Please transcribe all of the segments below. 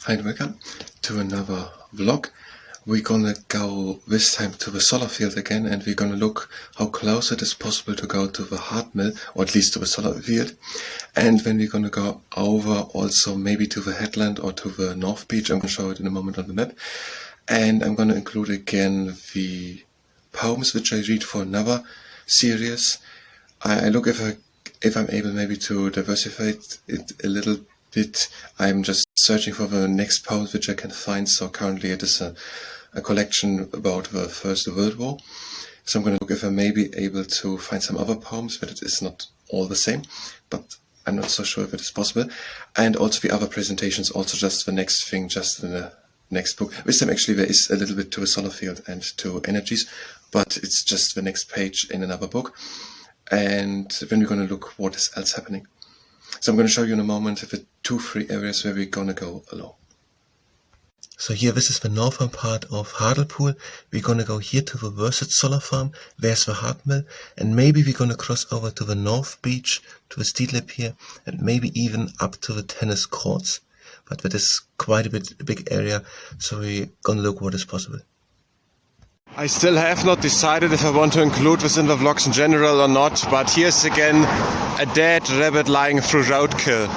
Hi and welcome to another vlog. We're gonna go this time to the solar field again, and we're gonna look how close it is possible to go to the hard mill, or at least to the solar field. And then we're gonna go over also maybe to the headland or to the North Beach. I'm gonna show it in a moment on the map. And I'm gonna include again the poems which I read for another series. I look if I'm able maybe to diversify it a little bit. I'm just searching for the next poems which I can find. So currently it is a collection about the First World War. So I'm going to look if I may be able to find some other poems, but it is not all the same. But I'm not so sure if it is possible. And also the other presentations, also just the next thing, just in the next book. This time actually there is a little bit to a solar field and to energies, but it's just the next page in another book. And then we're going to look what is else happening. So I'm going to show you in a moment the 2-3 areas where we're going to go along. So here, this is the northern part of Hartlepool. We're going to go here to the Worsted solar farm. There's the hard mill. And maybe we're going to cross over to the North Beach, to the Steeley Pier, and maybe even up to the tennis courts. But that is quite a big area, so we're going to look what is possible. I still have not decided if I want to include this in the vlogs in general or not, but here's again a dead rabbit lying through roadkill.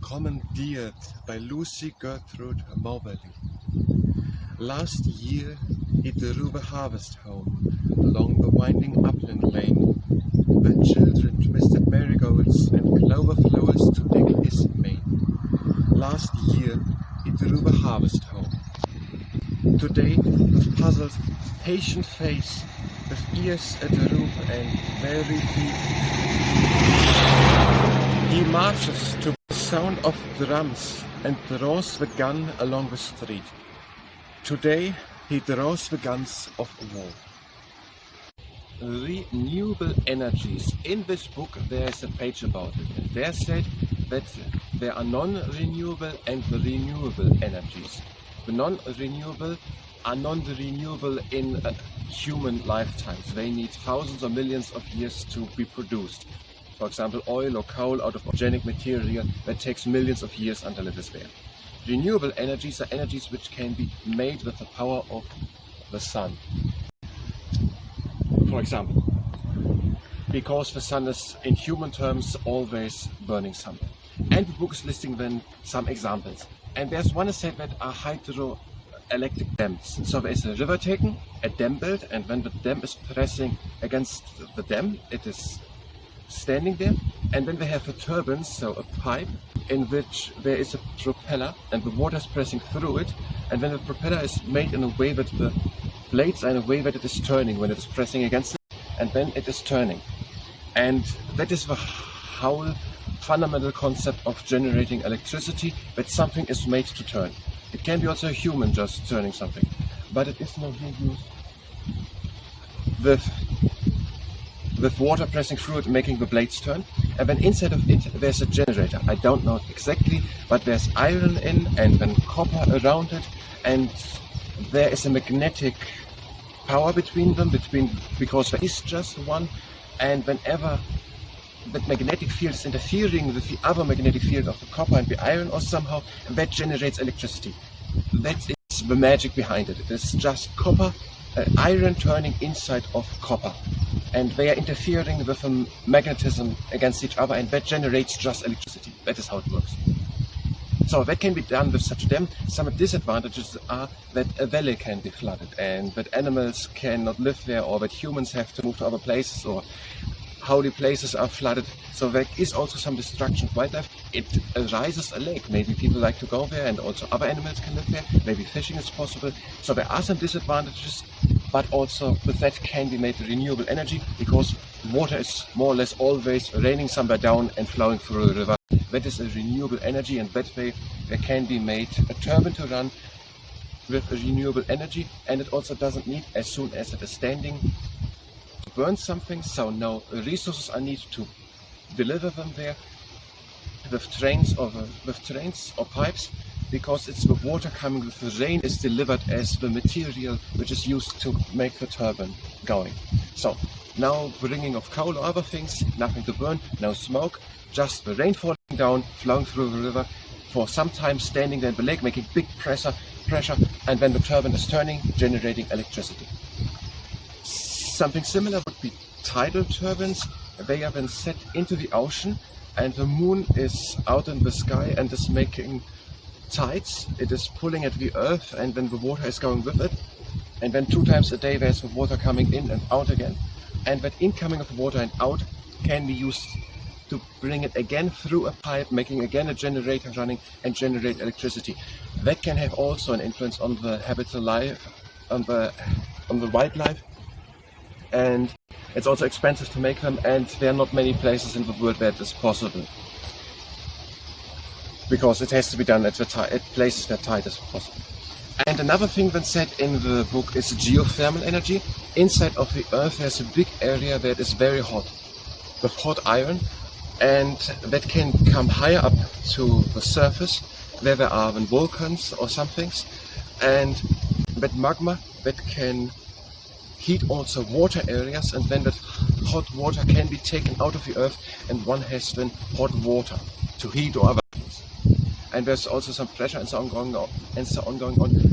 Commandeered by Gertrude Moberly. Last year he drew the harvest home along the winding upland lane. The children twisted marigolds and clover flowers to deck his mane. Last year he drew the harvest home. Today, with puzzled, patient face, with ears adroop and weary feet, he marches to the sound of drums and draws the gun along the street. Today he draws the guns of war. Renewable energies. In this book there is a page about it, and there said that there are non-renewable and the renewable energies. The non-renewable are non-renewable in human lifetimes. They need thousands or millions of years to be produced. For example, oil or coal out of organic material that takes millions of years until it is there. Renewable energies are energies which can be made with the power of the sun. For example, because the sun is, in human terms, always burning somewhere. And the book is listing then some examples. And there's one said that are hydroelectric dams. So there is a river taken, a dam built, and when the dam is pressing against the dam, it is standing there, and then they have a turbine, so a pipe in which there is a propeller and the water is pressing through it, and then the propeller is made in a way that the blades are in a way that it is turning when it is pressing against it, and then it is turning. And that is the whole fundamental concept of generating electricity, that something is made to turn. It can be also a human just turning something, but it is not used with water pressing through it, making the blades turn. And then inside of it there's a generator. I don't know exactly, but there's iron in and then copper around it, and there is a magnetic power between them, because there is just one, and whenever that magnetic field is interfering with the other magnetic field of the copper and the iron, or somehow, that generates electricity. That is the magic behind it. It is just copper, iron turning inside of copper, and they are interfering with the magnetism against each other, and that generates just electricity. That is how it works. So that can be done with such a dam. Some disadvantages are that a valley can be flooded, and that animals cannot live there, or that humans have to move to other places, or holy places are flooded. So there is also some destruction of wildlife. It arises a lake. Maybe people like to go there, and also other animals can live there. Maybe fishing is possible. So there are some disadvantages, but also with that can be made renewable energy, because water is more or less always raining somewhere down and flowing through a river. That is a renewable energy, and that way there can be made a turbine to run with renewable energy, and it also doesn't need, as soon as it is standing, burn something, so no resources are needed to deliver them there with trains or pipes, because it's the water coming with the rain is delivered as the material which is used to make the turbine going. So no bringing of coal or other things, nothing to burn, no smoke, just the rain falling down, flowing through the river, for some time standing there in the lake, making big pressure, and when the turbine is turning, generating electricity. Something similar would be tidal turbines. They are then set into the ocean, and the moon is out in the sky and is making tides. It is pulling at the earth, and then the water is going with it. And then 2 times a day there's the water coming in and out again. And that incoming of water and out can be used to bring it again through a pipe, making again a generator running and generate electricity. That can have also an influence on the habitat life, on the wildlife. And it's also expensive to make them, and there are not many places in the world where it is possible, because it has to be done at places where tide is possible. And another thing that's said in the book is geothermal energy. Inside of the earth there's a big area that is very hot, with hot iron, and that can come higher up to the surface where there are volcans or some things, and that magma that can heat also water areas, and then that hot water can be taken out of the earth, and one has then hot water to heat or other things. And there's also some pressure and so on going on.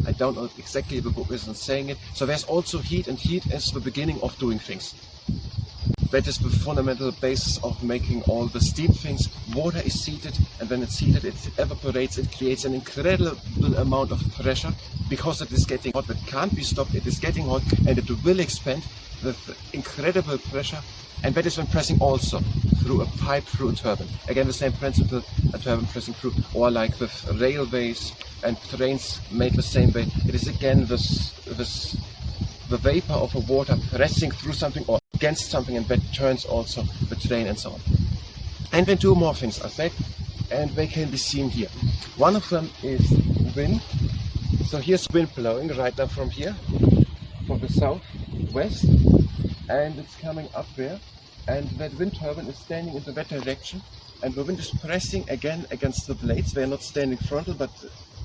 I don't know exactly, the book isn't saying it. So there's also heat, and heat is the beginning of doing things. That is the fundamental basis of making all the steam things. Water is heated, and when it's heated, it evaporates. It creates an incredible amount of pressure, because it is getting hot. It can't be stopped. It is getting hot, and it will expand with incredible pressure. And that is when pressing also through a pipe, through a turbine. Again, the same principle, a turbine pressing through, or like with railways and trains made the same way. It is again the vapor of the water pressing through something or against something, and that turns also the train and so on. And then 2 more things are said, and they can be seen here. One of them is wind. So here's wind blowing right now from here, from the south-west, and it's coming up there, and that wind turbine is standing in that direction, and the wind is pressing again against the blades. They're not standing frontal, but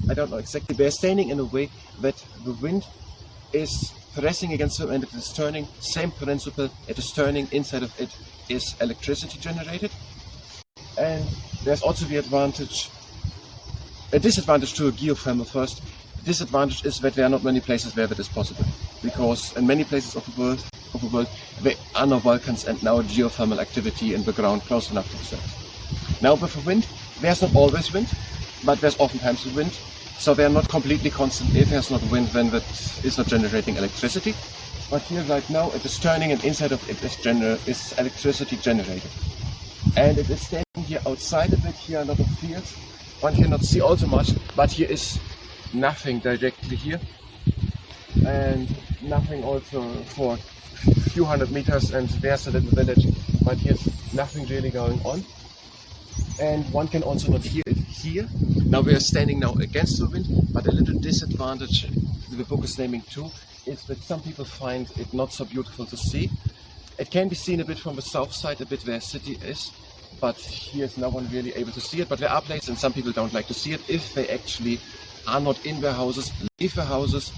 I don't know exactly. They're standing in a way that the wind is pressing against them, and it is turning. Same principle, it is turning. Inside of it is electricity generated. And there's also a disadvantage to a geothermal first. Disadvantage is that there are not many places where that is possible, because in many places of the world there are no volcans and no geothermal activity in the ground close enough to the surface. Now with the wind, there's not always wind, but there's oftentimes wind. So they are not completely constant. If there's not wind, then that is not generating electricity. But here right now it is turning, and inside of it is electricity generated. And it is standing here outside of it. Here are a lot of fields. One cannot see all too much, but here is nothing directly here. And nothing also for a few hundred meters, and there's a little village, but here's nothing really going on. And one can also not hear it here. Now we are standing now against the wind, but a little disadvantage the book is naming too is that some people find it not so beautiful to see. It can be seen a bit from the south side, a bit where a city is, but here's no one really able to see it. But there are places, and some people don't like to see it if they actually are not in their houses, leave their houses,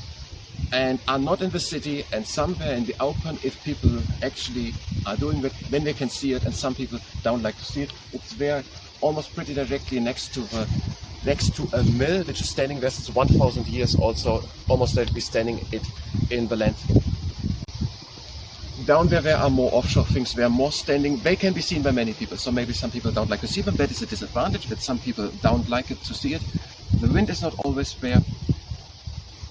and are not in the city, and somewhere in the open. If people actually are doing that, then they can see it, and some people don't like to see it. It's there almost pretty directly next to a mill which is standing there since 1,000 years, also almost directly standing it in the landscape. Down there are more offshore things, there are more standing. They can be seen by many people, so maybe some people don't like to see them. That is a disadvantage, that some people don't like it to see it. The wind is not always there.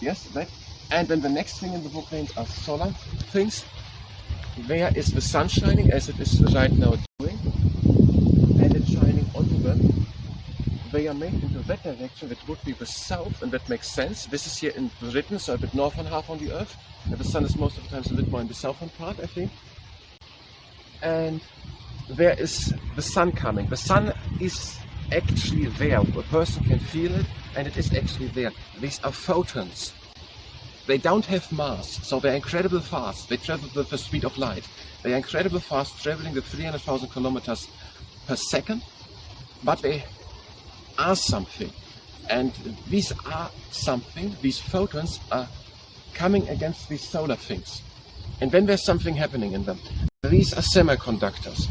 Yes, that. And then the next thing in the book named are solar things. There is the sun shining, as it is right now doing, and it's shining onto them. They are made into that direction, that would be the south, and that makes sense. This is here in Britain, so a bit northern half on the earth, and the sun is most of the times a bit more in the southern part, I think. And there is the sun coming. The sun is actually there. A person can feel it, and it is actually there. These are photons. They don't have mass, so they're incredibly fast. They travel with the speed of light. They are incredibly fast, traveling with 300,000 kilometers per second, but they are something. And these are something, these photons are coming against these solar things. And then there's something happening in them. These are semiconductors.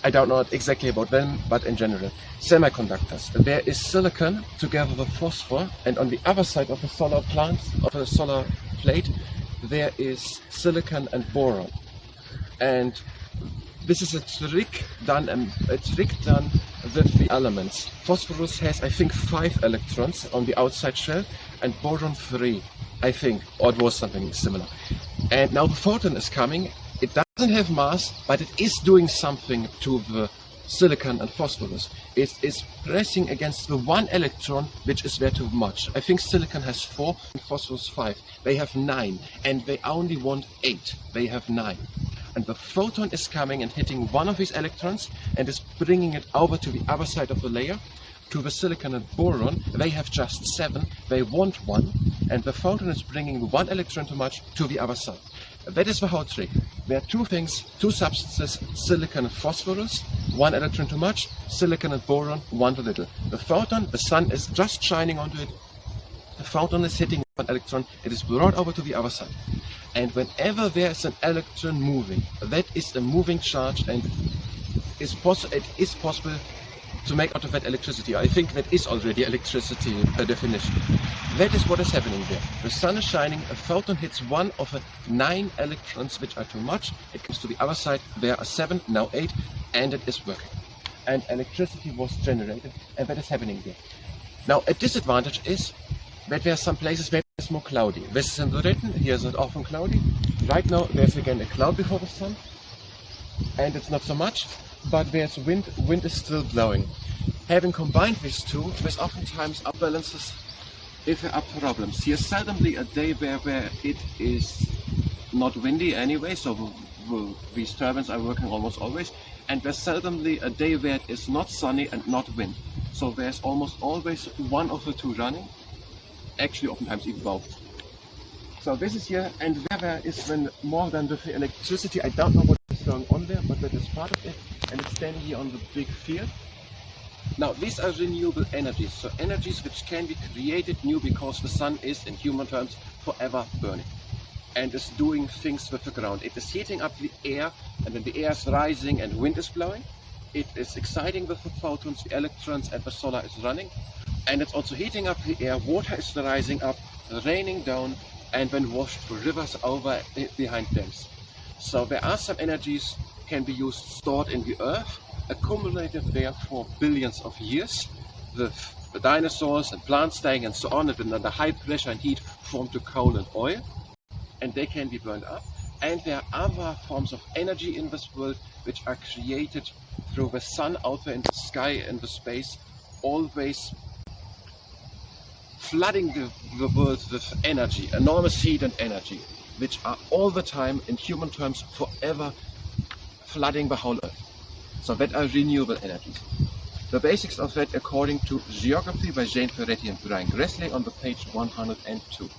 I don't know exactly about them, but in general, semiconductors. There is silicon together with phosphor, and on the other side of the solar plants, of the solar plate, there is silicon and boron. And this is a trick done with the elements. Phosphorus has, I think, 5 electrons on the outside shell, and boron 3, I think, or it was something similar. And now the photon is coming. It doesn't have mass, but it is doing something to the silicon and phosphorus. It is pressing against the 1 electron, which is there too much. I think silicon has 4 and phosphorus 5. They have 9, and they only want 8. They have 9. And the photon is coming and hitting one of these electrons and is bringing it over to the other side of the layer, to the silicon and boron. They have just 7. They want 1, and the photon is bringing 1 electron too much to the other side. That is the whole trick. There are 2 things, 2 substances, silicon and phosphorus, 1 electron too much, silicon and boron, 1 too little. The photon, the sun is just shining onto it, the photon is hitting 1 electron, it is brought over to the other side. And whenever there is an electron moving, that is a moving charge, and it is possible to make out of that electricity. I think that is already electricity per definition. That is what is happening there. The sun is shining, a photon hits 1 of the 9 electrons, which are too much. It comes to the other side, there are 7, now 8, and it is working. And electricity was generated, and that is happening there. Now, a disadvantage is that there are some places where it's more cloudy. This is in Britain, here is not often cloudy. Right now, there's again a cloud before the sun, and it's not so much. But there's wind is still blowing. Having combined these two, this oftentimes outbalances if there are problems. Here's seldomly a day where it is not windy anyway, so these turbines are working almost always, and there's seldomly a day where it is not sunny and not wind. So there's almost always one of the two running, actually oftentimes even both. So this is here, and there is when more than with the electricity. I don't know what is going on there, but that is part of it. And it's standing here on the big field. Now these are renewable energies, so energies which can be created new because the sun is, in human terms, forever burning and is doing things with the ground. It is heating up the air, and when the air is rising and wind is blowing, it is exciting with the photons, the electrons, and the solar is running, and it's also heating up the air. Water is rising up, raining down, and then washed through rivers over behind dams. So there are some energies can be used, stored in the earth, accumulated there for billions of years, with the dinosaurs and plants staying and so on, and then under high pressure and heat formed to coal and oil, and they can be burned up. And there are other forms of energy in this world which are created through the sun out there in the sky and the space, always flooding the world with energy, enormous heat and energy, which are all the time, in human terms, forever flooding the whole earth. So that are renewable energies. The basics of that according to Geography by Jane Ferretti and Brian Gressley on the page 102.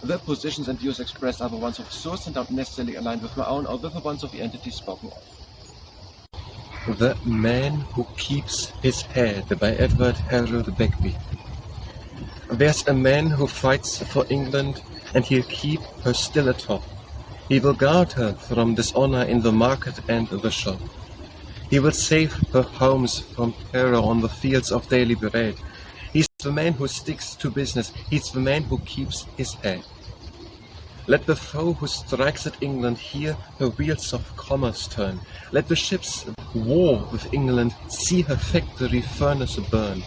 The positions and views expressed are the ones of the source and don't necessarily align with my own or with the ones of the entities spoken of. The Man Who Keeps His Head by Edward Harold Begbie. There's a man who fights for England, and he'll keep her still atop. He will guard her from dishonor in the market and the shop. He will save her homes from terror on the fields of daily bread. He's the man who sticks to business. He's the man who keeps his head. Let the foe who strikes at England hear her wheels of commerce turn. Let the ships war with England see her factory furnace burn.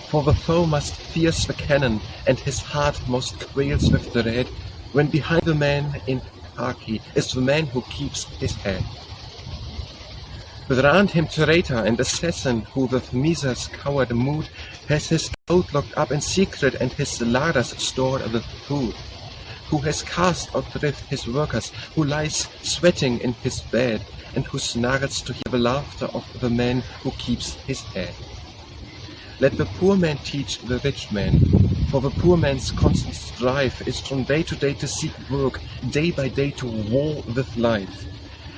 For the foe must fierce the cannon, and his heart most quails with dread, when behind the man in khaki is the man who keeps his head. But round him traitor and assassin, who with Miser's coward mood has his gold locked up in secret and his larders stored with food, who has cast adrift his workers, who lies sweating in his bed, and who snarls to hear the laughter of the man who keeps his head. Let the poor man teach the rich man, for the poor man's constant strive is from day to day to seek work, day by day to war with life.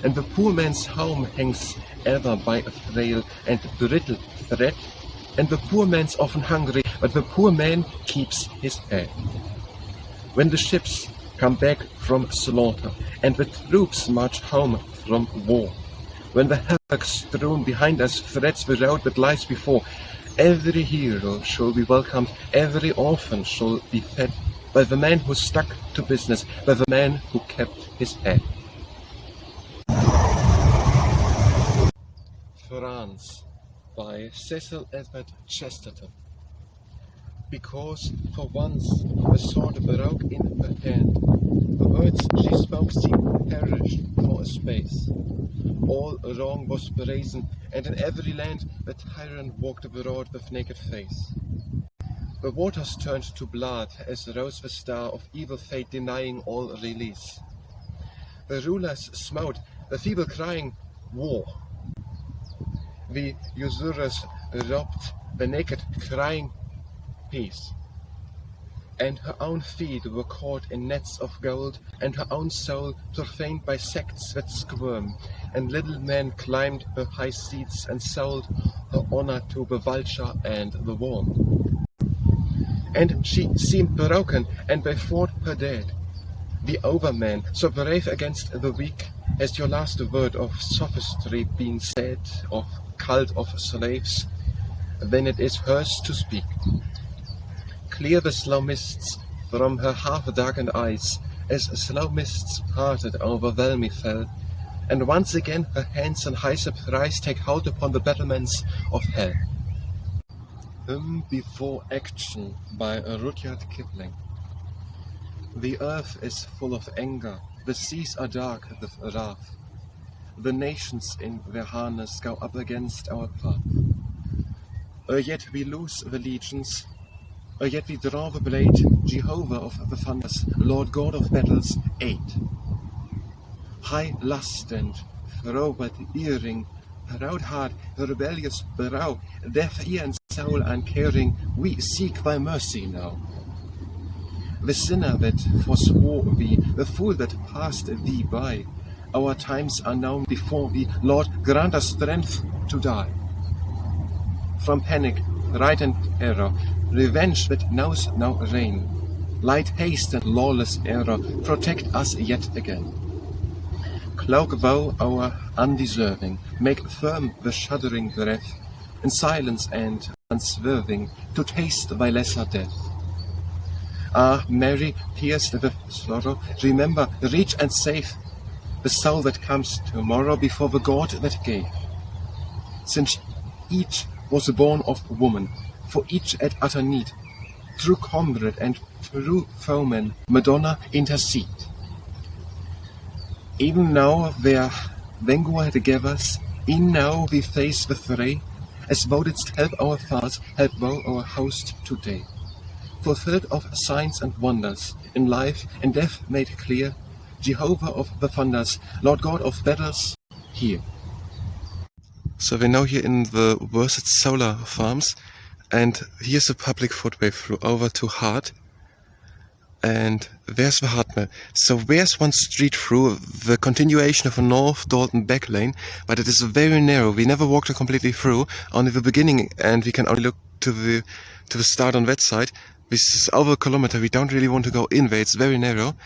And the poor man's home hangs ever by a frail and brittle thread, and the poor man's often hungry, but the poor man keeps his head. When the ships come back from slaughter, and the troops march home from war, when the havoc strewn behind us threads the road that lies before, every hero shall be welcomed, every orphan shall be fed, by the man who stuck to business, by the man who kept his head. France, by Cecil Edward Chesterton. Because for once the sword broke in her hand, the words she spoke seemed perished for a space. All wrong was brazen, and in every land the tyrant walked abroad with naked face. The waters turned to blood as rose the star of evil fate, denying all release. The rulers smote, the feeble crying, war. The usurers robbed, the naked crying, peace. And her own feet were caught in nets of gold, and her own soul profaned by sects that squirm, and little men climbed her high seats and sold her honor to the vulture and the worm. And she seemed broken, and they fought her dead. The overman, so brave against the weak, has your last word of sophistry been said, of cult of slaves, then it is hers to speak. Clear the slow mists from her half-darkened eyes, as slow mists parted overwhelm me fell, and once again her hands in high surprise take hold upon the battlements of hell. Before Action, by Rudyard Kipling. The earth is full of anger, the seas are dark with wrath. The nations in their harness go up against our path. Yet we lose the legions, yet we draw the blade, Jehovah of the thunders, Lord God of battles, aid. High lust and froward earring, proud heart, rebellious brow, deaf ear and soul uncaring, we seek thy mercy now. The sinner that forswore thee, the fool that passed thee by, our times are known before thee, Lord, grant us strength to die. From panic, right and error, revenge that knows no reign, light haste and lawless error, protect us yet again. Cloak thou our undeserving, make firm the shuddering breath, in silence and unswerving, to taste thy lesser death. Ah, Mary, pierced with sorrow, remember, reach and save the soul that comes tomorrow before the God that gave. Since each was born of woman, for each at utter need, true comrade and true foeman, Madonna, intercede. Even now where Vengur gave us, e'en now we face the fray, as thou didst help our fathers, help thou our host today. Fulfilled of signs and wonders, in life and death made clear, Jehovah of the thunders, Lord God of battles, here. So we're now here in the Worsted solar farms, and here's a public footway through over to Hart. And there's the Hart Mill. So there's one street through, the continuation of a North Dalton back lane, but it is very narrow. We never walked it completely through, only the beginning, and we can only look to the start on that side. This is over a kilometer. We don't really want to go in there. It's very narrow,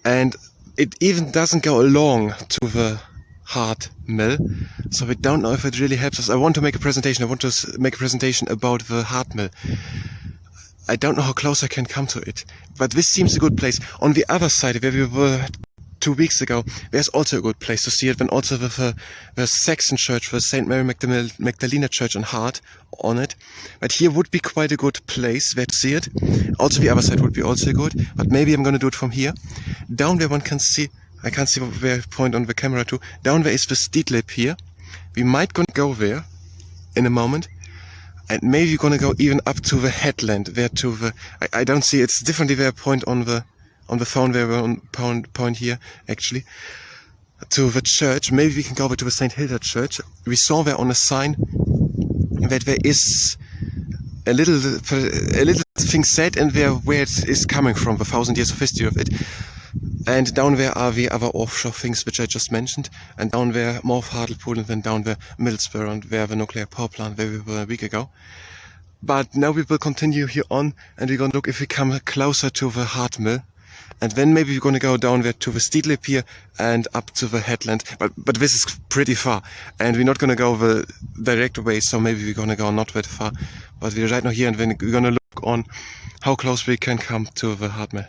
and it even doesn't go along to the Hart Mill, so we don't know if it really helps us. I want to make a presentation. I want to make a presentation about the Hart Mill. I don't know how close I can come to it, but this seems a good place. On the other side, where we were 2 weeks ago, there's also a good place to see it, and also with the Saxon church, the St. Mary Magdalena Church on Hart on it. But here would be quite a good place where to see it. Also the other side would be also good, but maybe I'm going to do it from here. Down there one can see, I can't see where I point on the camera to, down there is the Steeley Pier. We might gonna go there in a moment. And maybe you're gonna go even up to the headland, there to the, I don't see, it's differently where I point on the phone, where we're on point here, actually, to the church. Maybe we can go over to the St. Hilda Church. We saw there on a sign that there is a little thing said, and where it is coming from, the 1,000 years of history of it. And down there are the other offshore things which I just mentioned, and down there more of Hartlepool, and then down there Middlesbrough, and where the nuclear power plant where we were a week ago. But now we will continue here on, and we're gonna look if we come closer to the Hart Mill, and then maybe we're gonna go down there to the Steeley Pier and up to the Headland. But this is pretty far, and we're not gonna go the direct way, so maybe we're gonna go not that far. But we're right now here, and then we're gonna look on how close we can come to the Hart Mill.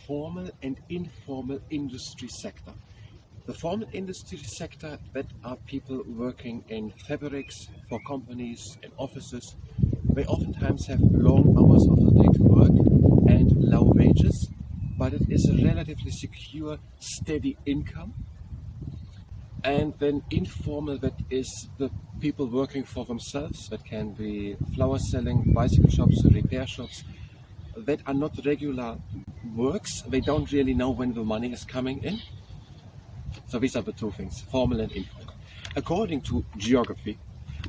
Formal and informal industry sector. The formal industry sector, that are people working in fabrics for companies and offices. They oftentimes have long hours of the day to work and low wages, but it is a relatively secure, steady income. And then informal, that is the people working for themselves. That can be flower selling, bicycle shops, repair shops, that are not regular works. They don't really know when the money is coming in. So these are the two things, formal and informal. According to Geography,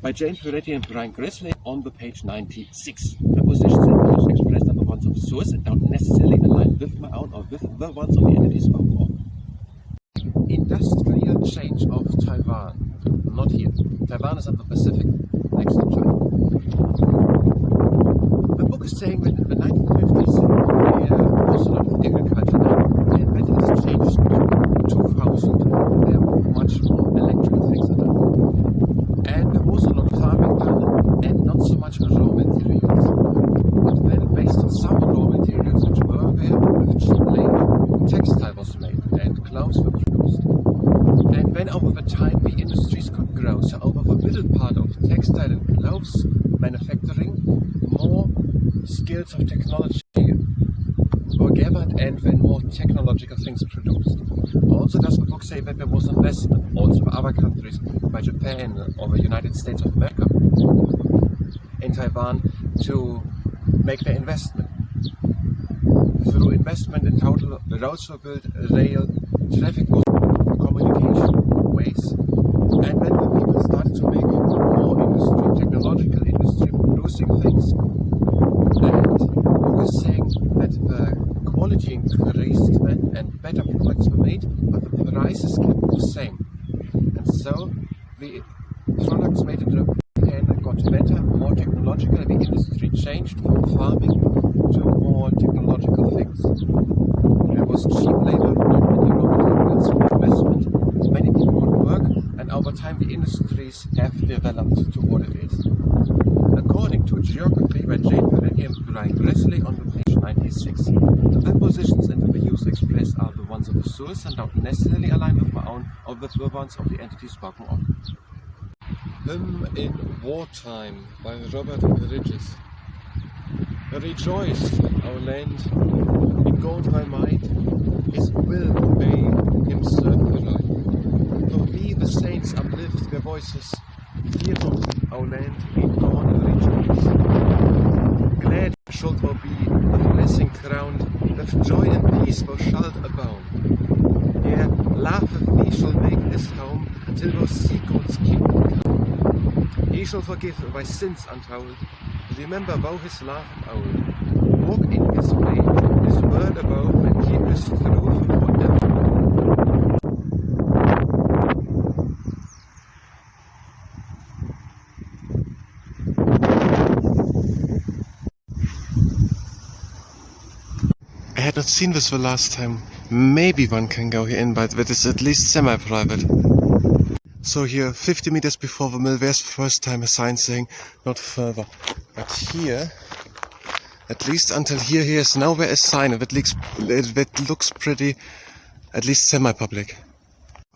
by Jane Ferretti and Brian Gresley on the page 96, the positions and values expressed are the ones of the source and don't necessarily align with my own or with the ones of the entities spoken of. Industrial change of Taiwan. Not here. Taiwan is on the Pacific, next to China. The book is saying that in the 1950s there was a lot of agriculture done, and that has changed to 2000. There were much more electrical things done. And there was a lot of farming done, and not so much raw materials. But then, based on some raw materials which were there, with cheap labor, textile was made, and clothes were produced. And then over the time the industries could grow. So over the middle part of textile and clothes manufacturing, more skills of technology were gathered, and then more technological things produced. Also does the book say that there was investment, also by other countries, by Japan or the United States of America, in Taiwan to make their investment. Through investment in total, the roads were built, rail, traffic was communication ways, and then the people started to make more industry, technological industry, producing things. And the book is saying that the quality increased and better products were made, but the prices kept the same. And so the products made in Japan got better, more technological, the industry changed from farming to more technological things. There was cheap labor, not many raw materials, investment, many people could work, and over time the industries have developed to what it is. According to Geography by Jane Ferretti and Brian Gresley on the page 96, the positions and the views expressed are the ones of the source and don't necessarily align with my own or with the ones of the entities spoken of. Hymn in Wartime by Robert Bridges. Rejoice, our land, in God thy might, his will obey, himself aright. For we the saints uplift their voices, fear not, our land, in God rejoice. Glad shalt thou be, with blessing crowned, with joy and peace thou shalt abound. Ere laugheth thee shall make his home, until thou see God's kingdom come. He shall forgive thy sins untold, remember thou his love old. Walk in his way, his word above, and keep his truth forever. I had not seen this the last time. Maybe one can go here in, but it is at least semi-private. So here, 50 meters before the mill, there's the first time a sign saying not further. But here, at least until here, here's nowhere a sign that looks pretty, at least semi-public.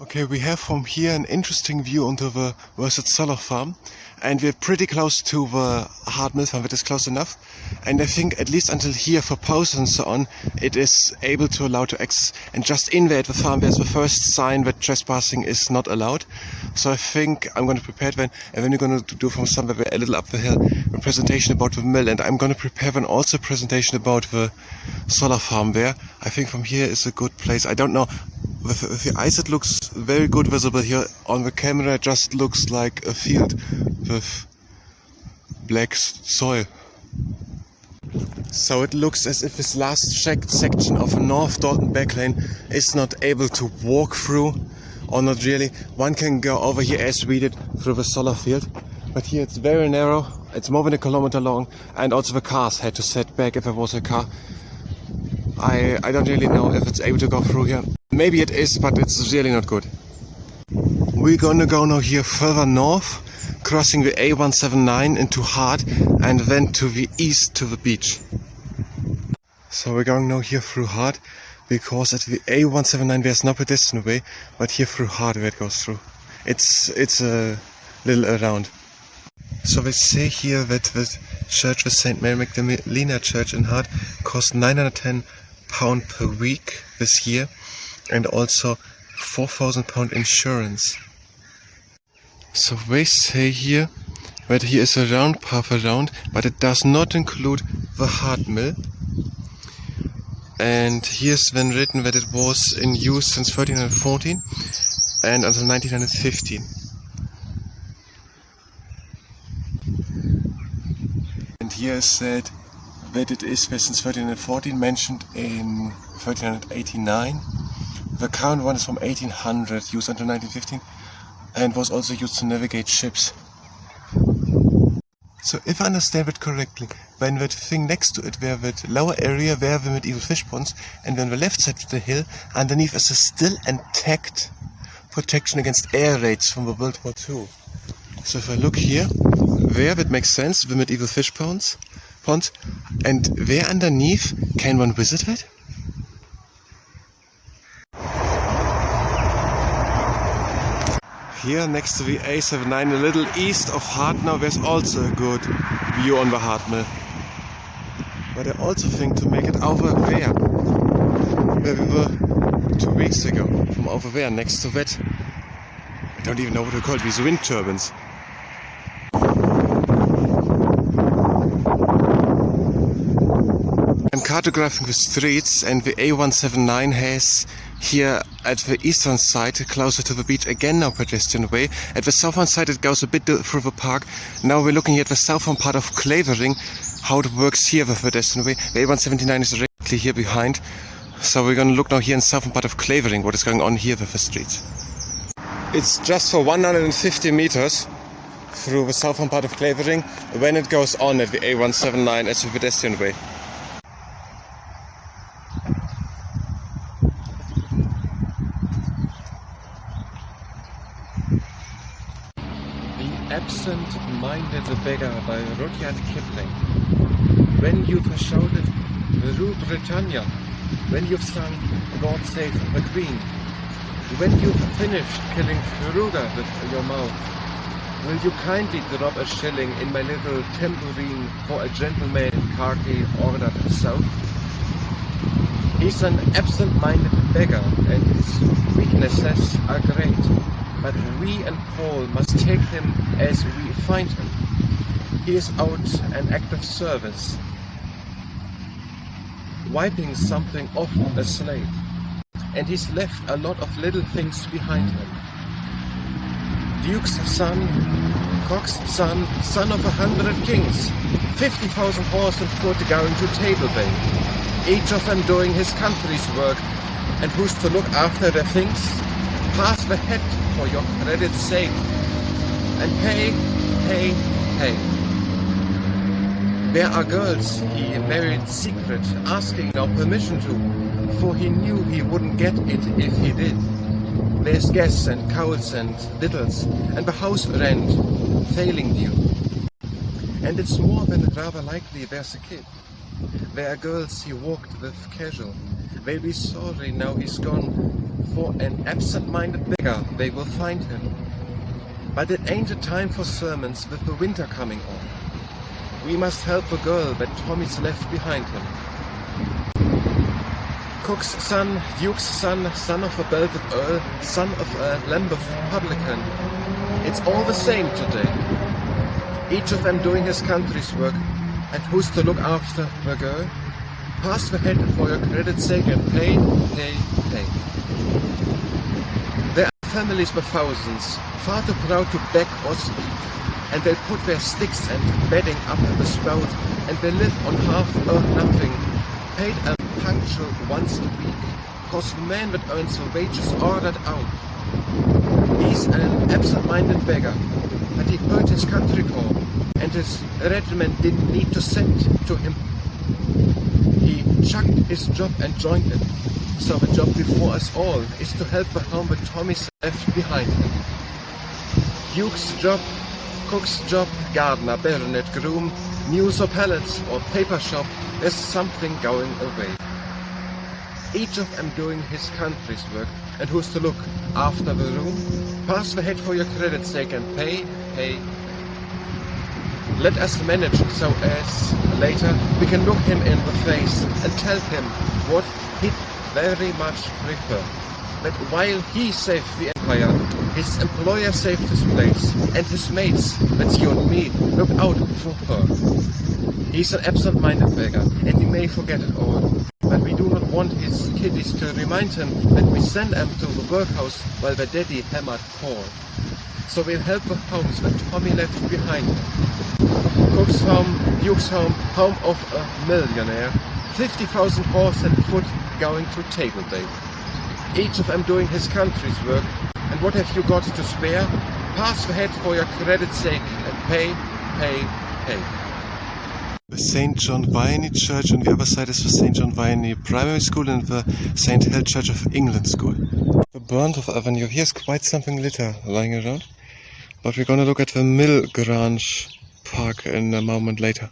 Okay, we have from here an interesting view onto the Worsted solar farm, and we're pretty close to the hard mill farm, but it's close enough. And I think at least until here for pauses and so on, it is able to allow to access. And just in there at the farm, there's the first sign that trespassing is not allowed. So I think I'm going to prepare then, and then we're going to do from somewhere a little up the hill a presentation about the mill, and I'm going to prepare then also a presentation about the solar farm there. I think from here is a good place. I don't know. With the eyes it looks very good visible here. On the camera it just looks like a field with black soil. So it looks as if this last section of a North Dalton backlane is not able to walk through, or not really. One can go over here as we did through the solar field, but here it's very narrow, it's more than 1 kilometer long, and also the cars had to set back if there was a car. I don't really know if it's able to go through here. Maybe it is, but it's really not good. We're gonna go now here further north, crossing the A179 into Hart, and then to the east to the beach. So we're going now here through Hart, because at the A179 there's no pedestrian way, but here through Hart where it goes through. It's a little around. So they say here that the church, the St. Mary Magdalena Church in Hart, cost £910 per week this year, and also £4,000 insurance. So they say here that here is a round path around, but it does not include the hard mill. And here's then written that it was in use since 1314 and until 1915. And here is said that it is there since 1314, mentioned in 1389. The current one is from 1800, used until 1915, and was also used to navigate ships. So if I understand it correctly, then that thing next to it, where that lower area where the medieval fish ponds, and then the left side of the hill, underneath is a still intact protection against air raids from the World War II. So if I look here, there that makes sense, the medieval fish ponds, and there underneath, can one visit it? Here next to the A79, a little east of Hart now, there's also a good view on the Hart mill. But I also think to make it over there, where we were 2 weeks ago, from over there next to that, I don't even know what to call it, these wind turbines. I'm cartographing the streets, and the A179 has here at the eastern side, closer to the beach, again no pedestrian way. At the southern side it goes a bit through the park. Now we're looking at the southern part of Clavering, how it works here with pedestrian way. The A179 is directly here behind. So we're going to look now here in the southern part of Clavering, what is going on here with the streets. It's just for 150 meters through the southern part of Clavering, when it goes on at the A179 as a pedestrian way. Absent-minded Beggar by Rudyard Kipling. When you've shouted Rue Britannia, when you've sung God Save the Queen, when you've finished killing Ruger with your mouth, will you kindly drop a shilling in my little tambourine for a gentleman in khaki ordered south? He's an absent-minded beggar, and his weaknesses are great. But we and Paul must take him as we find him. He is out an active service, wiping something off a slate, and he's left a lot of little things behind him. Duke's son, Cock's son, son of 100 kings, 50,000 horse and foot going to Table Bay, each of them doing his country's work, and who's to look after their things? Pass the head for your credit's sake, and pay, pay, pay. There are girls he married secret, asking no permission to, for he knew he wouldn't get it if he did. There's gas and coals and littles, and the house rent failing due. And it's more than rather likely there's a kid. There are girls he walked with casual, they'll be sorry now he's gone. For an absent-minded beggar they will find him. But it ain't a time for sermons with the winter coming on. We must help the girl that Tommy's left behind him. Cook's son, Duke's son, son of a belted earl, son of a Lambeth publican. It's all the same today. Each of them doing his country's work. And who's to look after the girl? Pass the head for your credit's sake and pay, pay, pay. There are families by thousands, far too proud to beg or speak, and they'll put their sticks and bedding up in the spout, and they live on half or nothing, paid a punctual once a week, cause the man that earns the wages ordered out. He's an absent-minded beggar, but he heard his country call, and his regiment didn't need to send to him. He chucked his job and joined it. So the job before us all is to help the home that Tommy's left behind him. Duke's job, cook's job, gardener, baronet, groom, news or pallets or paper shop, there's something going away. Each of them doing his country's work, and who's to look after the room? Pass the head for your credit's sake and pay, pay. Let us manage so as later we can look him in the face and tell him what he'd very much prefer. That while he saved the empire, his employer saved his place, and his mates, that's you and me, look out for her. He's an absent-minded beggar, and he may forget it all. But we do not want his kiddies to remind him that we send them to the workhouse while their daddy hammered Paul. So we'll help the homes that Tommy left behind him. Cook's home, Duke's home, home of a millionaire, 50,000 horse and foot going to table day. Each of them doing his country's work, and what have you got to spare? Pass the head for your credit's sake and pay, pay, pay. The St. John Vianney Church on the other side is the St. John Vianney Primary School and the St. Hel Church of England School. The Burntoff Avenue, here's quite something litter lying around, but we're gonna look at the Mill Grange Park in a moment later.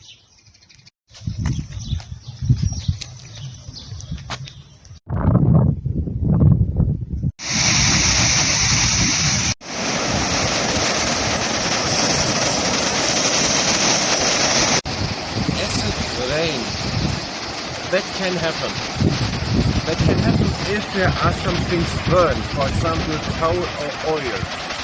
That can happen. That can happen if there are some things burned, for example coal or oil.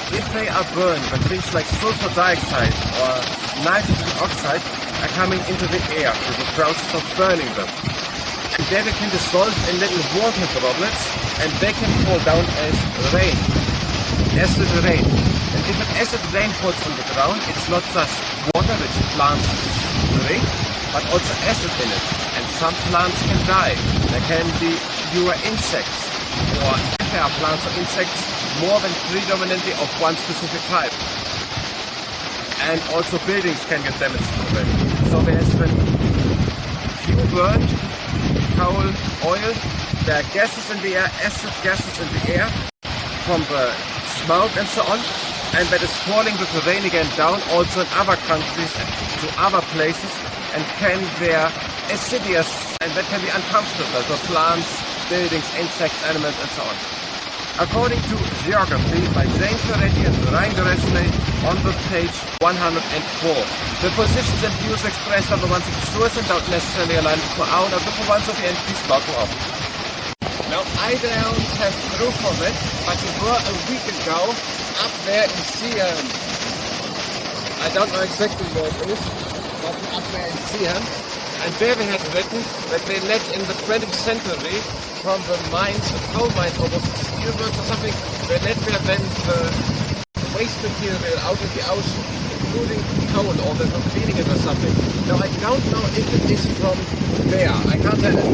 If they are burned, but things like sulfur dioxide or nitrogen oxide are coming into the air through the process of burning them. And then they can dissolve in little water droplets and they can fall down as rain. Acid rain. And if an acid rain falls on the ground, it's not just water which plants drink, but also acid in it. And some plants can die. There can be fewer insects, or if there are plants or insects, more than predominantly of one specific type. And also buildings can get damaged from it. So there's been few burned, coal, oil, there are gases in the air, acid gases in the air from the smoke and so on, and that is falling with the rain again down also in other countries and to other places, and can bear Acidious, and that can be uncomfortable for plants, buildings, insects, animals, and so on. According to Geography by James Ferretti and Raindros on the page 104, the positions and views expressed are the ones of the source and don't necessarily align with the out of the ones of the entries spoken of. Now, I don't have proof of it, but we were a week ago up there in Seaham. I don't know exactly where it is, but we're up there in Seaham. And there they had written that they led in the 20th century from the mines, the coal mines, or was it steel works or something, they led there then the waste material out of the ocean, including coal, or they were cleaning it or something. Now I don't know if it is from there, I can't tell it.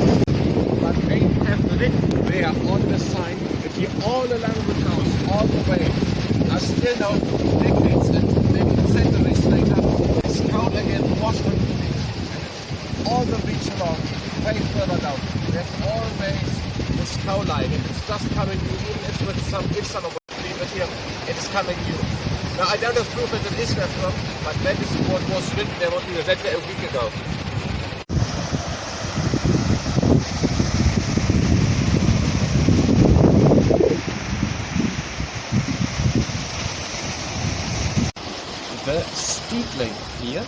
But they have written there on the sign that here all along the coast, all the way, are still now decades and maybe centuries later, this coal again washed on all the beach along, way further down. There's always this cow line, and it's just coming new, even if with some ifs on the way, but here it is coming new. Now I don't have proof that it is there from, but that is what was written there what we read there a week ago. the Steeley Pier,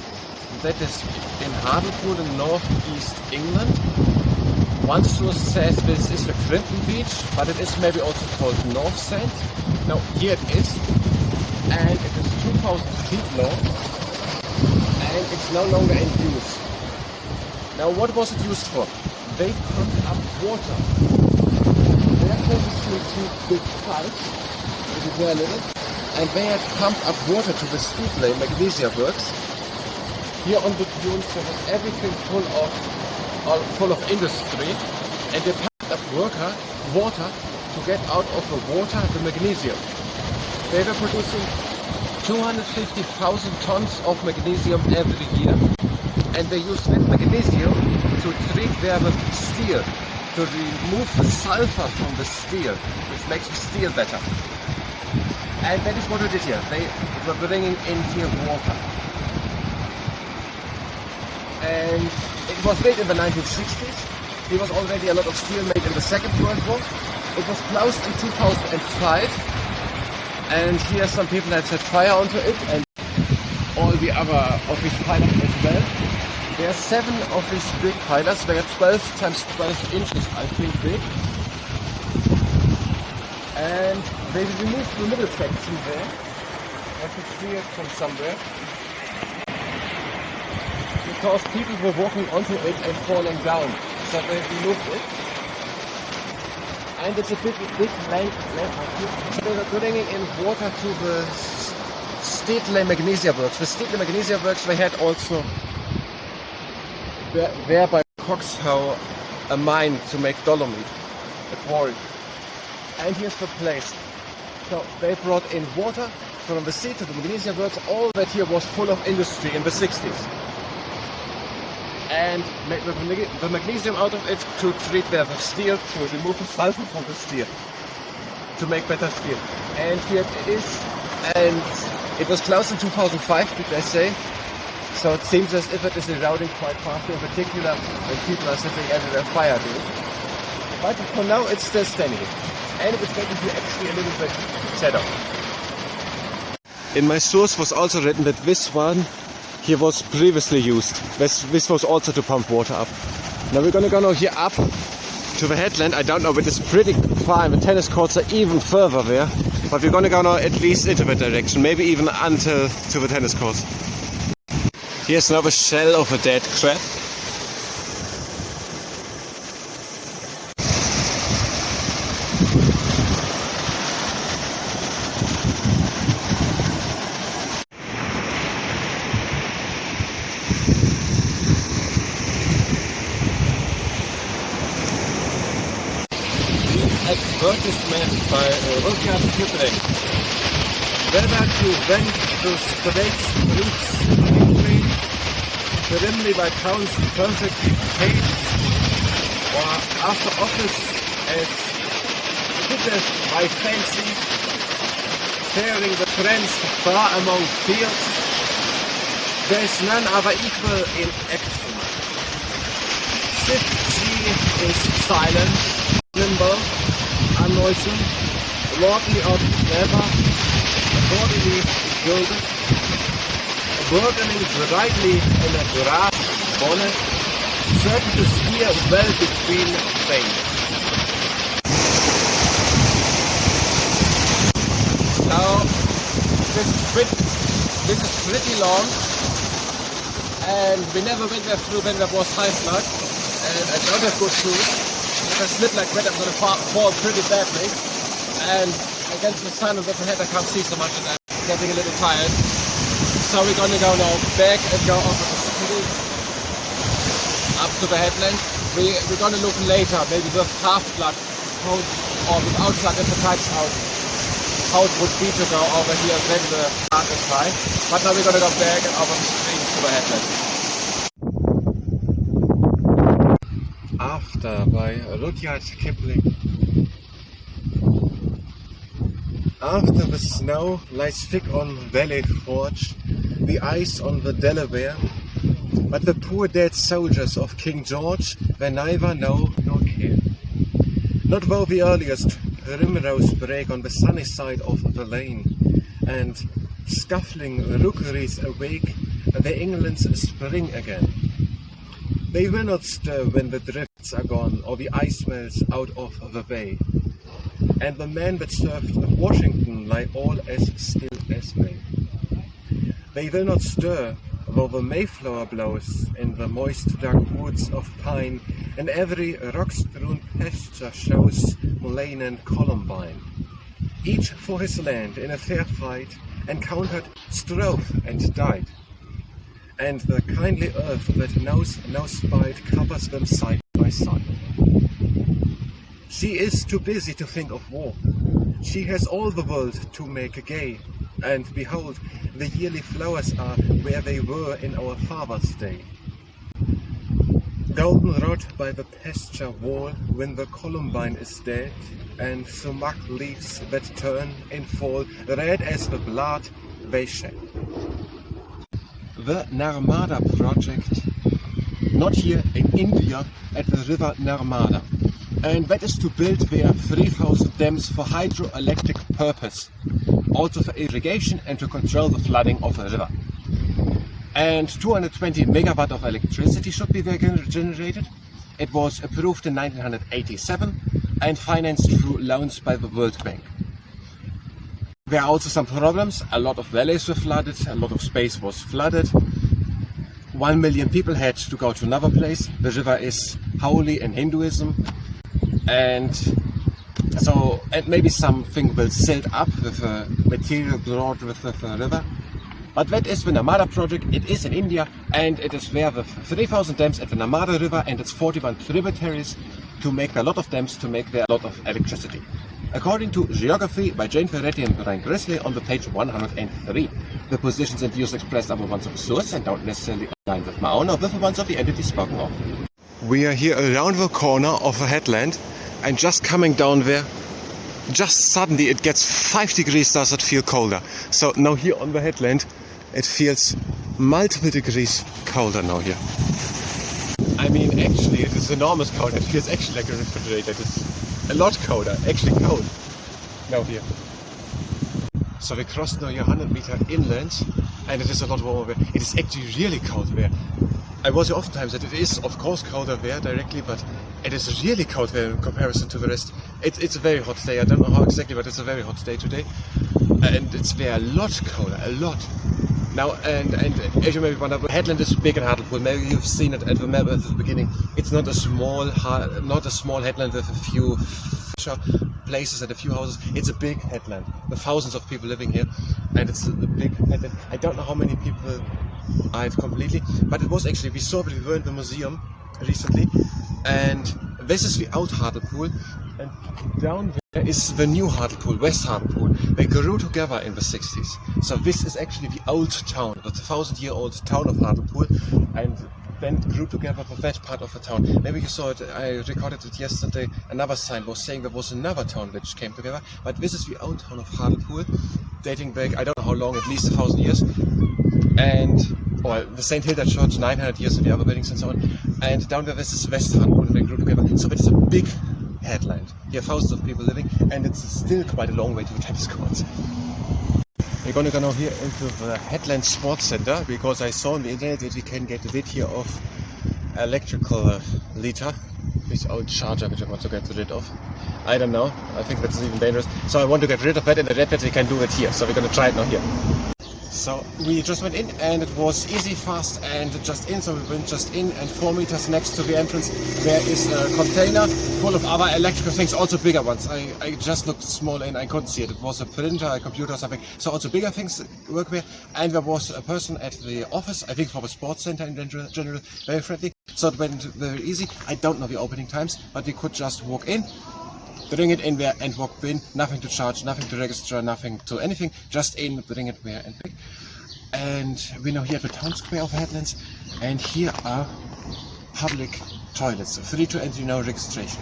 that is in Hartlepool in northeast England. One source says this is the Clinton Beach, but it is maybe also called North Sand. Now here it is, and it is 2,000 feet long, and it's no longer in use. Now what was it used for? They pumped up water. There came through two big pipes, if you go a little, and they had pumped up water to the Steeley Magnesia Works. Here on the dunes there was everything full of industry, and they pumped up water to get out of the water the magnesium. They were producing 250,000 tons of magnesium every year, and they used that magnesium to treat their steel, to remove the sulfur from the steel, which makes the steel better. And that is what we did here. They were bringing in here water. And it was made in the 1960s. There was already a lot of steel made in the Second World War. It was closed in 2005. And here some people have set fire onto it, and all the other of these pillars as well. There are 7 of these big pillars. They are 12 times 12 inches, I think, big. And they removed the middle section there. I could see it from somewhere. Because people were walking onto it and falling down. So they removed it. And it's a big length. So they were bringing in water to the Steeley Magnesia Works. The Steeley Magnesia Works, they had also there by Coxhow a mine to make dolomite, a quarry. And here's the place. So they brought in water from the sea to the Magnesia Works. All that here was full of industry in the 60s. And made the magnesium out of it to treat their steel, to remove the sulfur from the steel, to make better steel. And here it is. And it was closed in 2005, did I say? So it seems as if it is eroding quite fast, in particular when people are sitting everywhere fire doing. But for now it's still standing. And it's getting here actually a little bit shadow. In my source was also written that this one here was previously used. This was also to pump water up. Now we're gonna go now here up to the headland. I don't know, but it's pretty far, and the tennis courts are even further there. But we're gonna go now at least into that direction, maybe even until to the tennis courts. Here's now the shell of a dead crab. Advertisement by Rudyard Kipling. Whether to vent to straight streets quickly, grimly by towns perfectly paved, or after office as witnessed by fancy, sharing the trends far among fields, there is none other equal in action. Sith G is silent, nimble, unnoisome, lordly or clever, accordingly gilded, burgeoning brightly in a brass bonnet, certain to steer well between things. Now, this is pretty long, and we never went there through when there was high flood, and I don't have good shoes. If I slip like that, I'm going to fall pretty badly, and against the sun and with the head I can't see so much, and I'm getting a little tired. So we're going to go now back and go over the street up to the headland. We're going to look later, maybe with half flood or without flood at the tides out, how it would be to go over here when the flood is high. But now we're going to go back and over the street to the headland. After by Rudyard Kipling. After the snow lies thick on Valley Forge, the ice on the Delaware, but the poor dead soldiers of King George they neither know nor care. Not though the earliest primrose break on the sunny side of the lane, and scuffling rookeries awake, the England's spring again. They will not stir when the drifts are gone, or the ice melts out of the bay. And the men that served Washington lie all as still as May. They will not stir, though the Mayflower blows in the moist dark woods of pine, and every rock-strewn pasture shows mullein and columbine. Each for his land in a fair fight encountered, strove and died. And the kindly earth that knows no spite covers them side by side. She is too busy to think of war. She has all the world to make gay, and behold, the yearly flowers are where they were in our father's day. Goldenrod by the pasture wall when the columbine is dead, and sumac leaves that turn in fall, red as the blood they shed. The Narmada project, not here in India, at the river Narmada. And that is to build there 3,000 dams for hydroelectric purpose, also for irrigation and to control the flooding of the river. And 220 megawatt of electricity should be there generated. It was approved in 1987 and financed through loans by the World Bank. There are also some problems. A lot of valleys were flooded, a lot of space was flooded. 1 million people had to go to another place. The river is holy in Hinduism. And maybe something will silt up with the material brought with the river. But that is the Narmada project. It is in India, and it is there with 3,000 dams at the Narmada river and its 41 tributaries to make a lot of dams to make there a lot of electricity. According to Geography by Jane Ferretti and Brian Grizzly on the page 103. The positions and views expressed are the ones of the source and don't necessarily align with my own or with the ones of the entity spoken of. We are here around the corner of a headland, and just coming down there, just suddenly it gets 5 degrees, does it feel colder. So now here on the headland, it feels multiple degrees colder now here. I mean, actually, it is enormous cold. It feels actually like a refrigerator. It's a lot colder, actually cold. Now here. So we crossed now here 100 meter inland, and it is a lot warmer there. It is actually really cold there. I was here oftentimes that it is, of course, colder there directly, but it is really cold there in comparison to the rest. It's a very hot day. I don't know how exactly, but it's a very hot day today. And it's there a lot colder, a lot. Now, and as you maybe wonder, Headland is big in Hartlepool. Maybe you've seen it at the map at the beginning. It's not a small headland with a few places and a few houses. It's a big headland with thousands of people living here, and it's a big headland. I don't know how many people are it completely, but it was actually, we were in the museum recently, and this is the old Hartlepool, and down there is the new Hartlepool, West Hartlepool. They grew together in the 60s. So this is actually the old town, the 1,000-year-old town of Hartlepool, and then grew together for that part of the town. Maybe you saw it, I recorded it yesterday, another sign was saying there was another town which came together, but this is the old town of Hartlepool, dating back, I don't know how long, at least 1,000 years. And the St. Hilda Church, 900 years, and the other buildings and so on. And down there, this is West Hartlepool, and they grew together. So it is a big headland. Here are thousands of people living, and it's still quite a long way to the tennis courts. We're going to go now here into the Headland Sports Center, because I saw on the internet that we can get rid of electrical liter, this old charger which I want to get rid of. I don't know, I think that's even dangerous. So I want to get rid of that, and I read that we can do it here. So we're going to try it now here. So we just went in, and it was easy, fast, and just in. So we went just in, and 4 meters next to the entrance there is a container full of other electrical things, also bigger ones. I just looked small and I couldn't see it. It was a printer, a computer or something. So also bigger things work there. And there was a person at the office, I think for the sports center in general, very friendly. So it went very easy. I don't know the opening times, but we could just walk in, bring it in there and walk in, nothing to charge, nothing to register, nothing to anything, just in, bring it there and pick. And we're now here at the town square of Headlands, and here are public toilets, free to enter, no registration.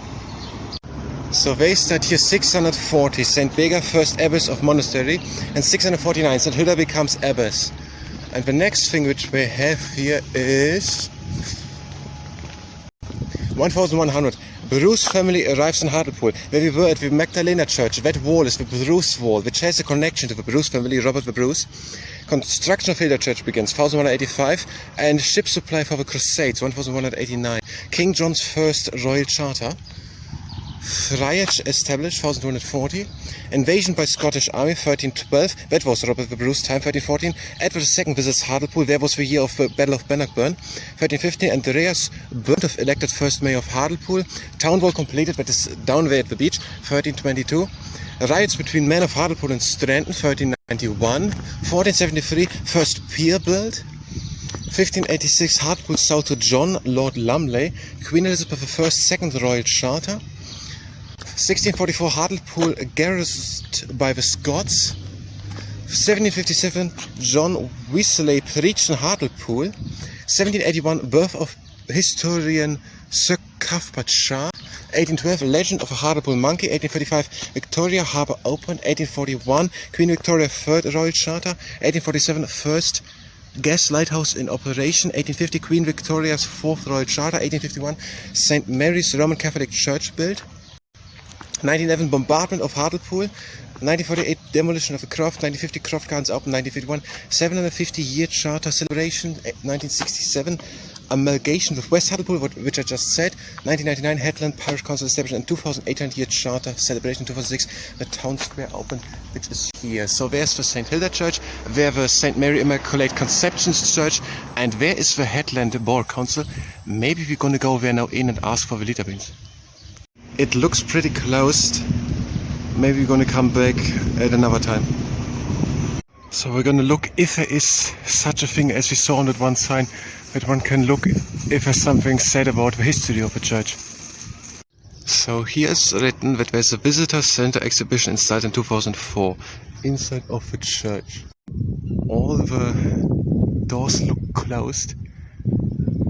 So they start here 640, St. Beggar, first abbess of monastery, and 649, St. Hilda becomes abbess. And the next thing which we have here is 1100. Bruce family arrives in Hartlepool. Where we were at the Magdalena Church, that wall is the Bruce wall, which has a connection to the Bruce family, Robert the Bruce. Construction of Headland Church begins 1185, and ship supply for the Crusades 1189. King John's first royal charter. Friars established 1240. Invasion by Scottish army 1312. That was Robert the Bruce time 1314. Edward II visits Hartlepool. That was the year of the Battle of Bannockburn 1315. Andreas Burnett elected first mayor of Hartlepool. Town wall completed. That is down there at the beach 1322. Riots between men of Hartlepool and Stratton 1391. 1473 first pier built. 1586 Hartlepool south to John Lord Lumley. Queen Elizabeth I second royal charter. 1644 Hartlepool garrisoned by the Scots. 1757 John Wesley preached in Hartlepool. 1781 birth of historian Sir Cuthbert Shah. 1812 legend of a Hartlepool monkey. 1835 Victoria Harbour opened. 1841 Queen Victoria third royal charter. 1847 first gas lighthouse in operation. 1850 Queen Victoria's fourth royal charter. 1851 St. Mary's Roman Catholic Church built. 1911 bombardment of Hartlepool. 1948 demolition of the Croft. 1950 Croft Gardens open. 1951 750-year charter celebration. 1967 amalgamation with West Hartlepool, which I just said. 1999 Headland Parish Council established, and 2800-year charter celebration. 2006 the town square opened, which is here. So there's the St. Hilda Church, there the St. Mary Immaculate Conception Church, and there is the Headland Borough Council. Maybe we're gonna go there now in and ask for the liter beans. It looks pretty closed. Maybe we're gonna come back at another time. So we're gonna look if there is such a thing as we saw on that one sign, that one can look if there's something said about the history of the church. So here's written that there's a visitor center exhibition installed in 2004 inside of the church. All the doors look closed.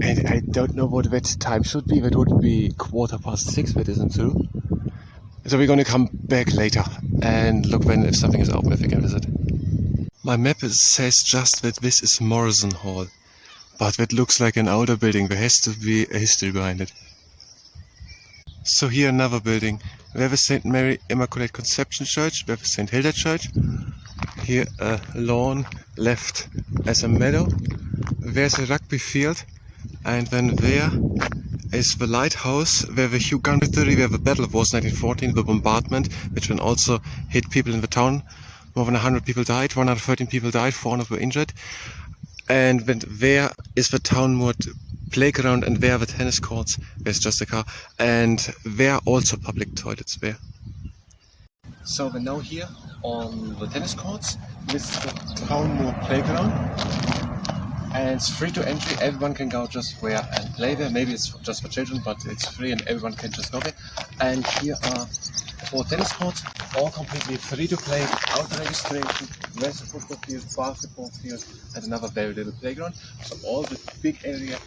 And I don't know what that time should be. That would be 6:15, that isn't true. So we're gonna come back later and look when if something is open, if we can visit. My map says just that this is Morrison Hall. But that looks like an older building. There has to be a history behind it. So here another building. We have a St. Mary Immaculate Conception Church. We have a St. Hilda Church. Here a lawn left as a meadow. There's a rugby field. And then there is the lighthouse where the Hugh Gun victory, where the battle was 1914, the bombardment, which then also hit people in the town. More than 100 people died, 113 people died, 400 were injured. And then there is the town-moored playground, and there are the tennis courts. There's just a car. And there are also public toilets there. So we're now here on the tennis courts. This is the town-moored playground. And it's free to entry, everyone can go just there and play there. Maybe it's just for children, but it's free and everyone can just go there. And here are 4 tennis courts, all completely free to play, without registration. There's a football field, basketball field, and another very little playground. So all the big area,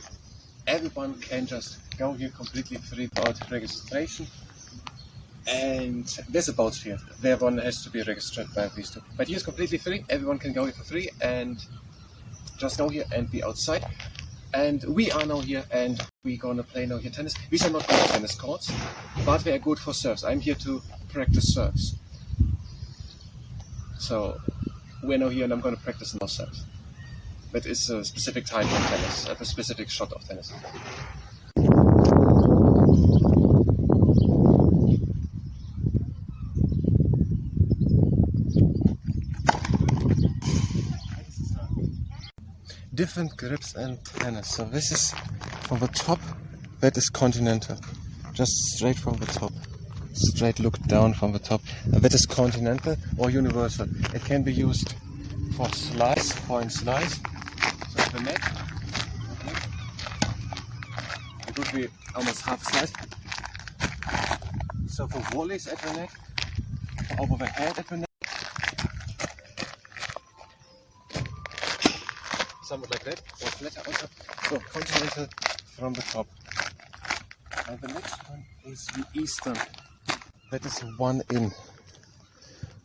everyone can just go here completely free without registration. And there's a boat field. There one has to be registered by these two. But here's completely free, everyone can go here for free and just go here and be outside. And we are now here and we're gonna play now here tennis. These are not good tennis courts, but they are good for serves. I'm here to practice serves. So we're now here and I'm gonna practice no serves. That is a specific type of tennis, a specific shot of tennis. Different grips and tennis. So this is from the top, that is Continental. Just straight from the top. Straight look down from the top. That is Continental or Universal. It can be used for slice, point slice. So the net, okay. It would be almost half slice. So for volleys at the net, for over the head at the net. Somewhat like that, or flatter also. So Continental from the top. And the next one is the Eastern. That is one in.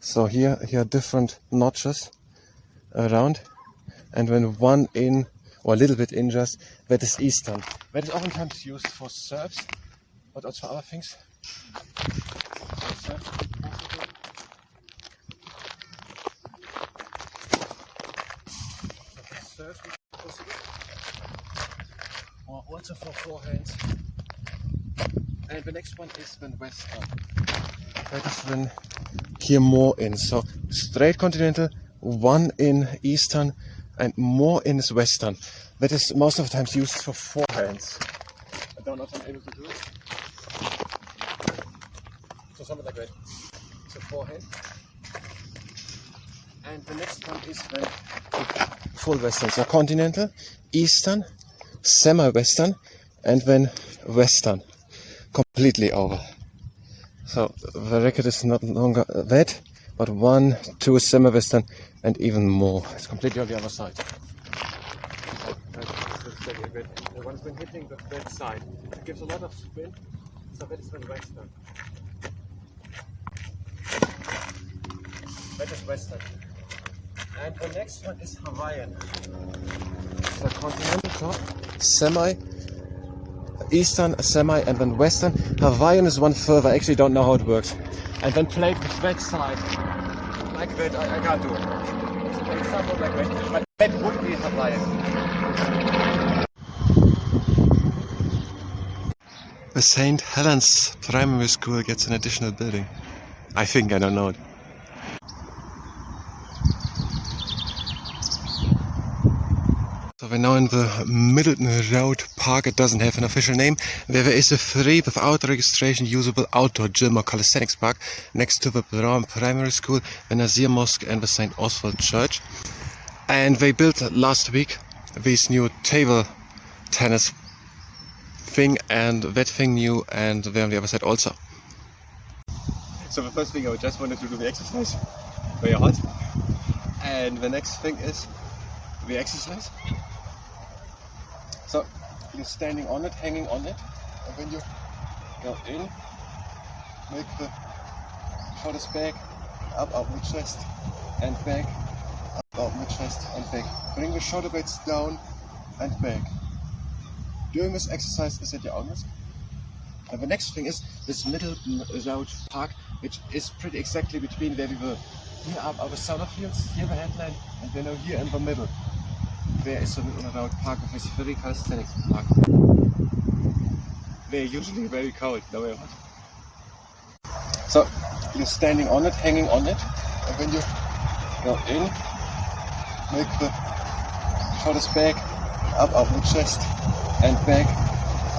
So here are different notches around, and when one in or a little bit in just, that is Eastern. That is oftentimes used for serves, but also other things. Or also for forehands. And the next one is when western. That is when here more in. So straight continental, one in eastern, and more in is western. That is most of the times used for forehands. I don't know if I'm able to do it. So something like that. So forehand. And the next one is when full western. So continental, eastern, semi-western, and then western. Completely over. So the record is not longer that, but 1, 2 semi-western, and even more. It's completely on the other side. The one has been hitting that side. It gives a lot of spin, so that is when western. That is western. And the next one is Hawaiian. The continental top, semi, eastern, semi, and then western. Hawaiian is one further. I actually don't know how it works. And then played with that side. Like that, I can't do it. So play something like that. But that would be Hawaiian. The St. Helens Primary School gets an additional building. I think, I don't know it. So we're now in the Middleton Road Park. It doesn't have an official name, where there is a free, without registration, usable outdoor gym or calisthenics park next to the Brown Primary School, the Nazir Mosque and the St. Oswald Church. And they built last week this new table tennis thing, and that thing new, and there on the other side also. So the first thing I just wanted to do the exercise, very hot. And the next thing is the exercise. So you're standing on it, hanging on it, and when you go in, make the shoulders back, up the chest, and back, up the chest, and back. Bring the shoulder blades down and back. Doing this exercise is at your own risk. And the next thing is this Middleton Road Park, which is pretty exactly between where we were. Here are our solar fields, here the headland, and then here in the middle. There is a Middleton Road Park with this very calisthenics park. They're usually very cold, no matter what. So you're standing on it, hanging on it, and when you go in, make the shoulders back, up the chest, and back,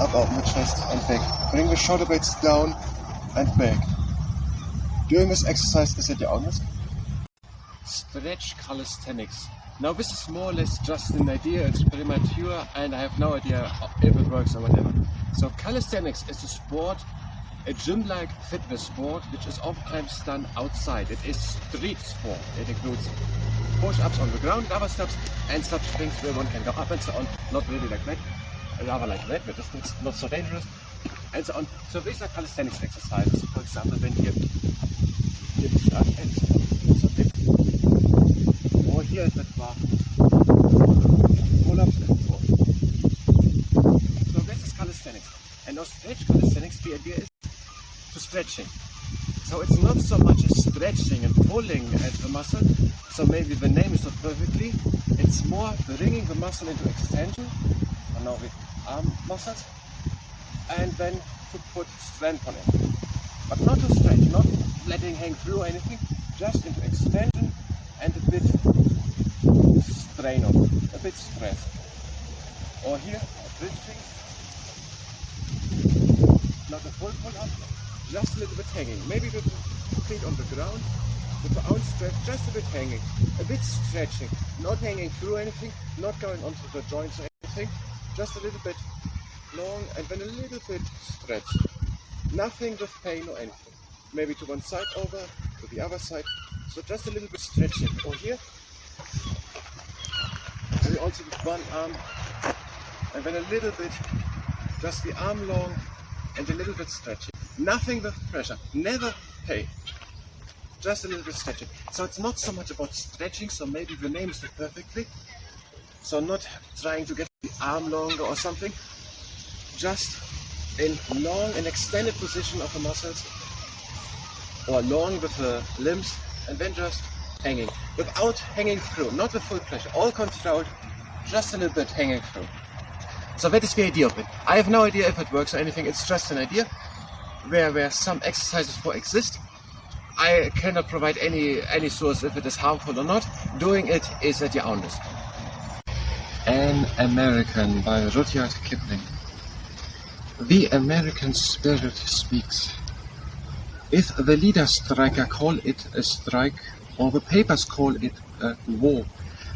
up the chest, and back. Bring the shoulder blades down and back. Doing this exercise is at your own risk. Stretch calisthenics. Now this is more or less just an idea, it's premature and I have no idea if it works or whatever. So calisthenics is a sport, a gym-like fitness sport, which is oftentimes done outside. It is street sport. It includes push-ups on the ground, other steps, and such things where one can go up and so on. Not really like that, rather like that, but it's not so dangerous, and so on. So these are calisthenics exercises. For example, when here start and so dip. Or here at that bar, pull-ups and pull. So this is calisthenics. And now stretch calisthenics, the idea is to stretching. So it's not so much as stretching and pulling at the muscle, so maybe the name is not perfectly, it's more bringing the muscle into extension, and now with arm muscles, and then to put strength on it. But not to stretch, not letting hang through or anything, just into extension and a bit strain on it, a bit stress. Or here, lifting, not a full pull up, just a little bit hanging. Maybe with the feet on the ground, with the arm stretch, just a bit hanging, a bit stretching, not hanging through anything, not going onto the joints or anything, just a little bit long and then a little bit stretch. Nothing with pain or anything. Maybe to one side over, to the other side, so just a little bit stretching. Or here, maybe also with one arm and then a little bit, just the arm long and a little bit stretching. Nothing with pressure, never pain. Just a little bit stretching. So it's not so much about stretching, so maybe the name is not perfectly. So not trying to get the arm longer or something. Just in long and extended position of the muscles, or long with the limbs, and then just hanging, without hanging through, not with full pressure, all controlled, just a little bit hanging through. So that is the idea of it. I have no idea if it works or anything, it's just an idea where some exercises for exist. I cannot provide any source if it is harmful or not. Doing it is at your own risk. An American by Rudyard Kipling. The American spirit speaks. If the leader striker call it a strike, or the papers call it a war,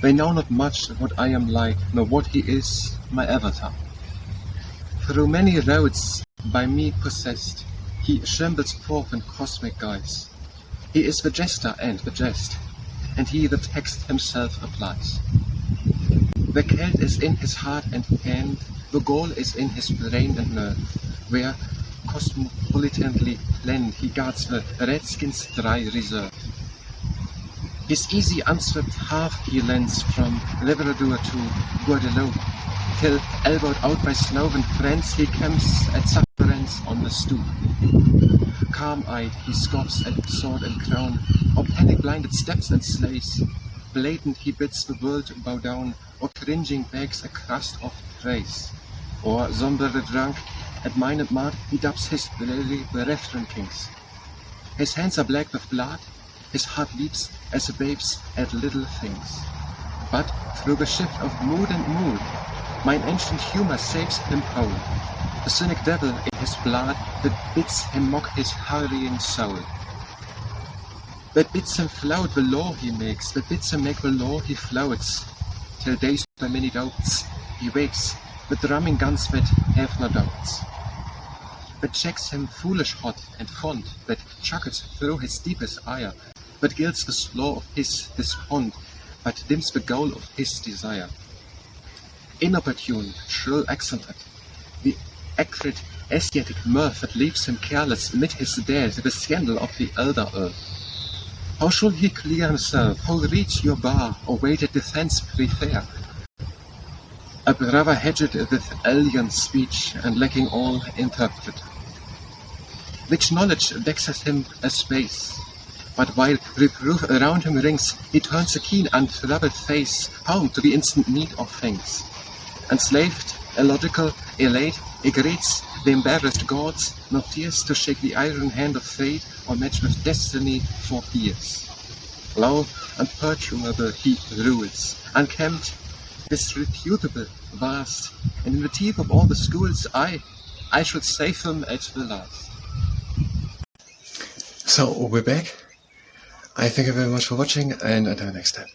they know not much what I am like, nor what he is, my avatar. Through many roads by me possessed, he shambles forth in cosmic guise. He is the jester and the jest, and he the text himself applies. The Celt is in his heart and hand, the Gaul is in his brain and nerve, where cosmopolitanly planned he guards the redskin's dry reserve. His easy unswept half he lends from Labrador to Guadeloupe, till elbowed out by Sloven friends he camps at sufferance on the stoop. Calm-eyed he scoffs at sword and crown, or panic-blinded steps and slays. Blatant he bids the world bow down, or cringing begs a crust of praise. Or sombre drunk, at mine and mart, he dubs his brethren kings. His hands are black with blood, his heart leaps as a babe's at little things. But through the shift of mood and mood, mine ancient humour saves him whole. The cynic devil in his blood that bids him mock his hurrying soul. That bids him flout the law he makes, that bids him make the law he floats, till days by many doubts he wakes, with drumming guns that have no doubts. That checks him foolish hot and fond, that chuckles through his deepest ire, that gilds the slaw of his despond, but dims the goal of his desire. Inopportune, shrill accented, the acrid Asiatic mirth that leaves him careless amid his dead, the scandal of the elder earth. How shall he clear himself, how reach your bar, or weighted defence prefer? A brother hedged with alien speech, and lacking all interpret. Which knowledge vexes him a space, but while reproof around him rings, he turns a keen, untroubled face home to the instant need of things. Enslaved, illogical, elate, he greets the embarrassed gods, nor fears to shake the iron hand of fate, or match with destiny for years. Low, unperturbable he rules, unkempt, disreputable, vast, and in the teeth of all the schools I should save him at the last. So we're back. I thank you very much for watching, and until next time.